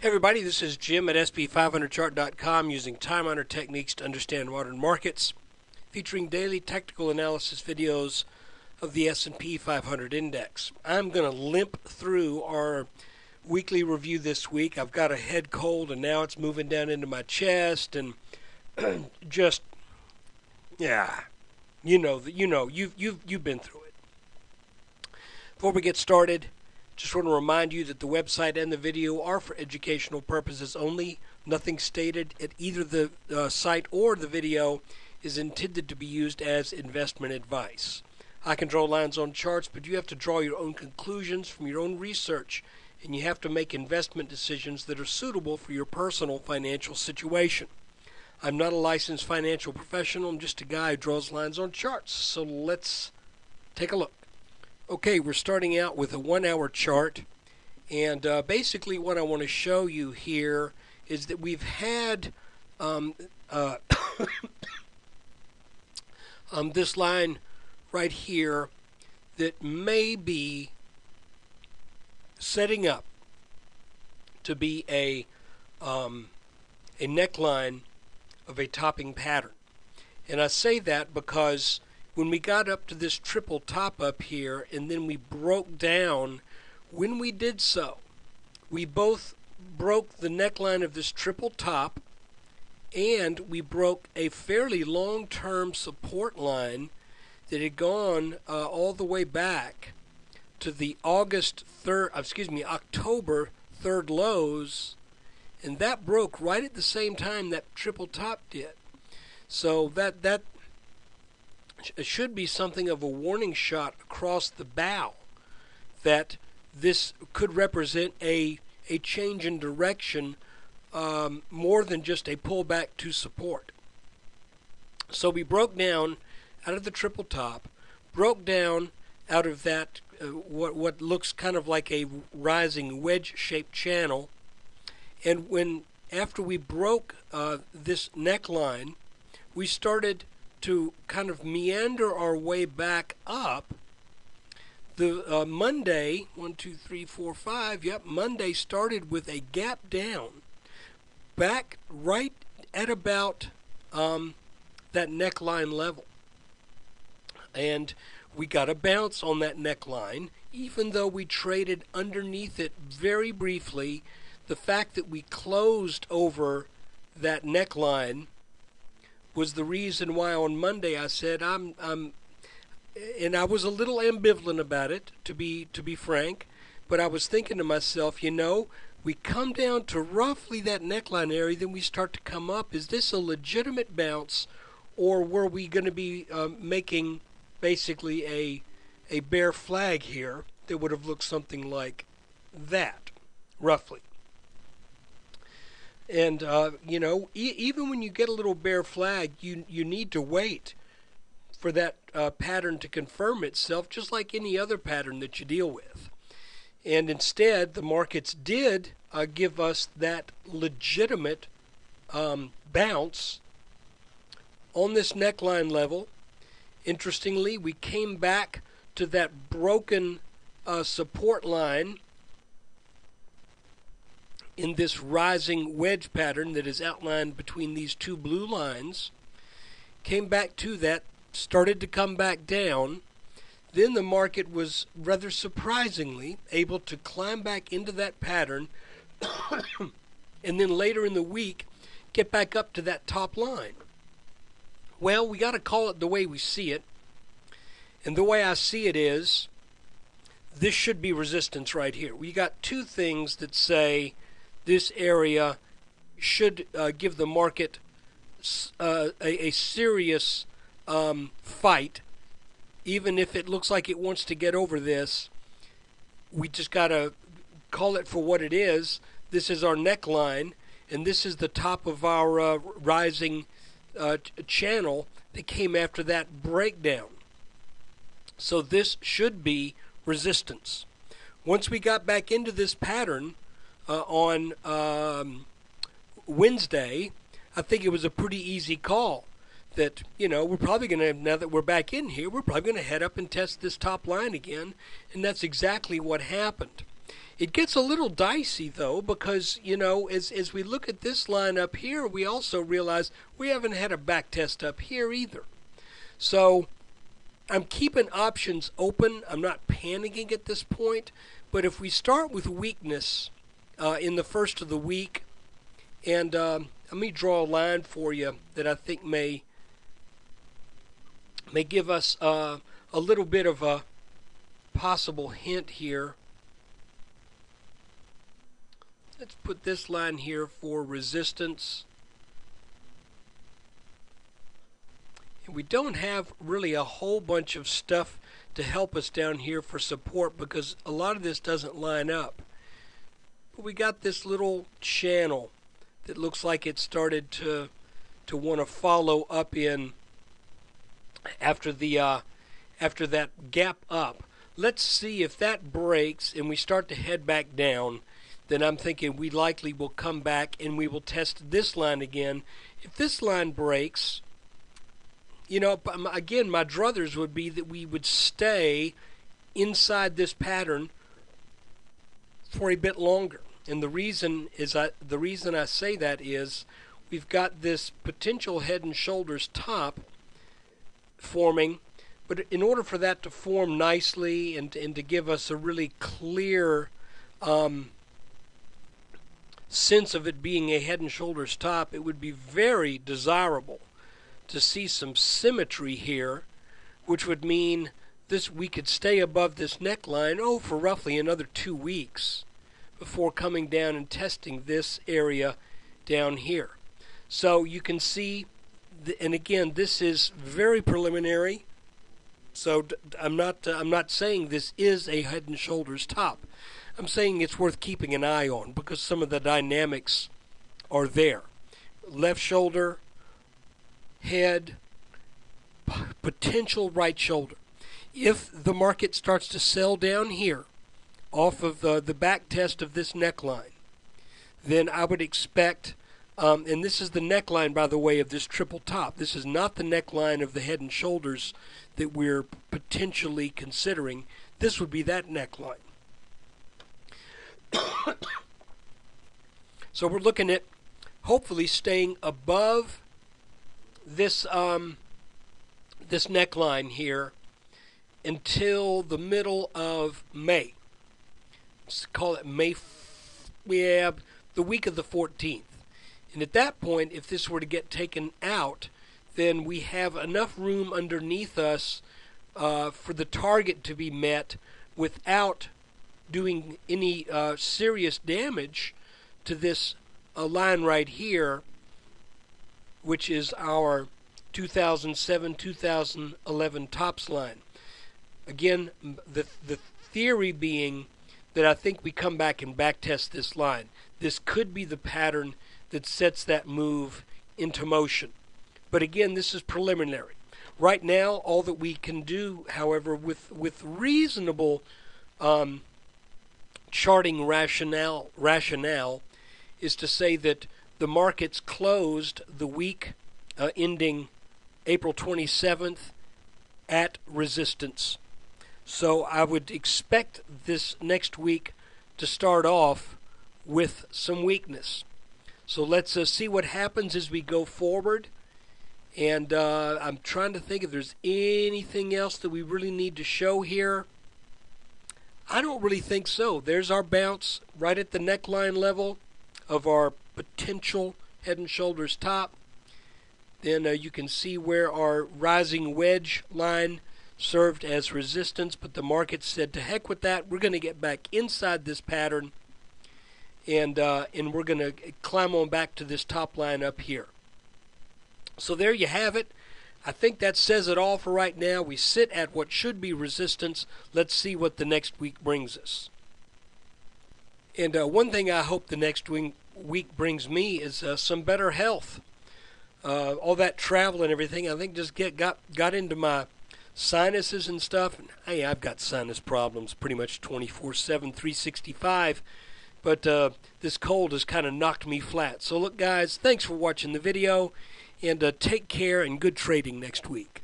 Hey everybody, this is Jim at sp500chart.com using time-honored techniques to understand modern markets, featuring daily technical analysis videos of the S&P 500 index. I'm going to limp through our weekly review this week. I've got a head cold and now it's moving down into my chest and just you've been through it. Before we get started, just want to remind you that the website and the video are for educational purposes only. Nothing stated at either the site or the video is intended to be used as investment advice. I can draw lines on charts, but you have to draw your own conclusions from your own research, and you have to make investment decisions that are suitable for your personal financial situation. I'm not a licensed financial professional. I'm just a guy who draws lines on charts. So let's take a look. Okay, we're starting out with a 1-hour chart, and basically what I want to show you here is that we've had this line right here that may be setting up to be a neckline of a topping pattern. And I say that because when we got up to this triple top up here and then we broke down, when we did so, we both broke the neckline of this triple top and we broke a fairly long-term support line that had gone all the way back to the October 3rd lows, and that broke right at the same time that triple top did. So that should be something of a warning shot across the bow that this could represent a change in direction more than just a pullback to support. So we broke down out of the triple top, broke down out of that what looks kind of like a rising wedge-shaped channel, and after we broke this neckline, we started to kind of meander our way back up. The Monday, 1, 2, 3, 4, 5, Monday started with a gap down back right at about that neckline level. And we got a bounce on that neckline, even though we traded underneath it very briefly. The fact that we closed over that neckline was the reason why on Monday I said and I was a little ambivalent about it, to be frank, but I was thinking to myself, we come down to roughly that neckline area, then we start to come up. Is this a legitimate bounce, or were we going to be making basically a bear flag here that would have looked something like that, roughly? And, even when you get a little bear flag, you need to wait for that pattern to confirm itself, just like any other pattern that you deal with. And instead, the markets did give us that legitimate bounce on this neckline level. Interestingly, we came back to that broken support line in this rising wedge pattern that is outlined between these two blue lines, came back to that, started to come back down. Then the market was rather surprisingly able to climb back into that pattern and then later in the week get back up to that top line. Well, we got to call it the way we see it. And the way I see it is this should be resistance right here. We got two things that say this area should give the market a serious fight. Even if it looks like it wants to get over this, we just got to call it for what it is. This is our neckline, and this is the top of our rising channel that came after that breakdown. So this should be resistance. Once we got back into this pattern on Wednesday, I think it was a pretty easy call that, we're probably going to, now that we're back in here, we're probably going to head up and test this top line again, and that's exactly what happened. It gets a little dicey, though, because, you know, as we look at this line up here, we also realize we haven't had a back test up here either. So I'm keeping options open. I'm not panicking at this point. But if we start with weakness in the first of the week, and let me draw a line for you that I think may give us a little bit of a possible hint here. Let's put this line here for resistance. And we don't have really a whole bunch of stuff to help us down here for support because a lot of this doesn't line up. But we got this little channel that looks like it started to want to follow up in after that gap up. Let's see if that breaks and we start to head back down. Then I'm thinking we likely will come back and we will test this line again. If this line breaks, you know, again, my druthers would be that we would stay inside this pattern for a bit longer. And the reason I say that is we've got this potential head and shoulders top forming, but in order for that to form nicely and to give us a really clear sense of it being a head and shoulders top, it would be very desirable to see some symmetry here, which would mean this we could stay above this neckline for roughly another 2 weeks before coming down and testing this area down here. So you can see, and again, this is very preliminary. So I'm not saying this is a head and shoulders top. I'm saying it's worth keeping an eye on because some of the dynamics are there. Left shoulder, head, potential right shoulder. If the market starts to sell down here off of the back test of this neckline, then I would expect, and this is the neckline, by the way, of this triple top. This is not the neckline of the head and shoulders that we're potentially considering. This would be that neckline. So we're looking at hopefully staying above this this neckline here until the middle of May. Let's call it May, the week of the 14th. And at that point, if this were to get taken out, then we have enough room underneath us for the target to be met without doing any serious damage to this line right here, which is our 2007-2011 tops line. Again, the theory being that I think we come back and back test this line. This could be the pattern that sets that move into motion. But again, this is preliminary. Right now, all that we can do, however, with reasonable charting rationale is to say that the markets closed the week ending April 27th at resistance. So I would expect this next week to start off with some weakness. So let's see what happens as we go forward. And I'm trying to think if there's anything else that we really need to show here. I don't really think so. There's our bounce right at the neckline level of our potential head and shoulders top. Then you can see where our rising wedge line served as resistance, but the market said to heck with that. We're going to get back inside this pattern, and we're going to climb on back to this top line up here. So there you have it. I think that says it all for right now. We sit at what should be resistance. Let's see what the next week brings us. And one thing I hope the next week brings me is some better health. All that travel and everything, I think just got into my sinuses and stuff. And, hey, I've got sinus problems pretty much 24/7, 365. But this cold has kind of knocked me flat. So look, guys, thanks for watching the video. And take care and good trading next week.